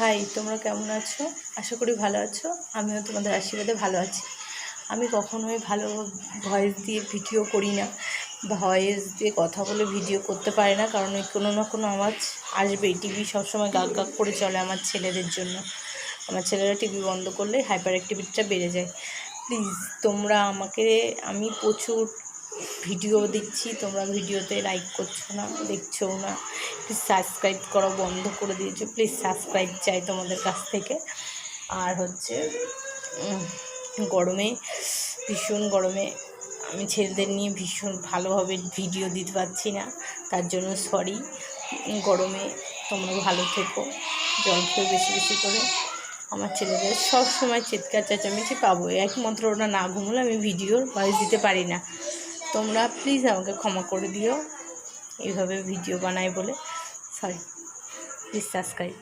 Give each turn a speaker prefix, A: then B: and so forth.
A: High, তোমরা কেমন আছো? আশা করি ভালো আছো। আমিও তোমাদের আশীর্বাদে ভালো আছি। আমি কখনোই ভালো ভয়েস দিয়ে ভিডিও করি না, ভয়েস দিয়ে কথা বলে ভিডিও করতে পারি না, কারণ ওই কোনো না কোনো আওয়াজ আসবেই। টিভি সবসময় গাক গাক করে চলে আমার ছেলেদের জন্য। আমার ছেলেরা টিভি বন্ধ করলে হাইপার অ্যাক্টিভিটিটা বেড়ে যায়। প্লিজ তোমরা আমি প্রচুর ভিডিও দিচ্ছি, তোমরা ভিডিওতে লাইক করছো না, দেখছো না। প্লিজ সাবস্ক্রাইব করা বন্ধ করে দিয়েছো। প্লিজ সাবস্ক্রাইব চাই তোমাদের কাছ থেকে। আর গরমে, ভীষণ গরমে আমি ছেলেদের নিয়ে ভীষণ ভালোভাবে ভিডিও দিতে পারছি না, তার জন্য সরি। গরমে তোমরা ভালো থেকো, জল খেয়ে বেশি বেশি করে। আমার ছেলেদের সব সময় চিৎকার চেঁচামেচি পাবো, একমাত্র ওরা না ঘুমলে আমি ভিডিওর ভয়েস দিতে পারি না। তোমরা প্লিজ আমাকে ক্ষমা করে দিও এইভাবে ভিডিও বানাই বলে। Sorry, please subscribe.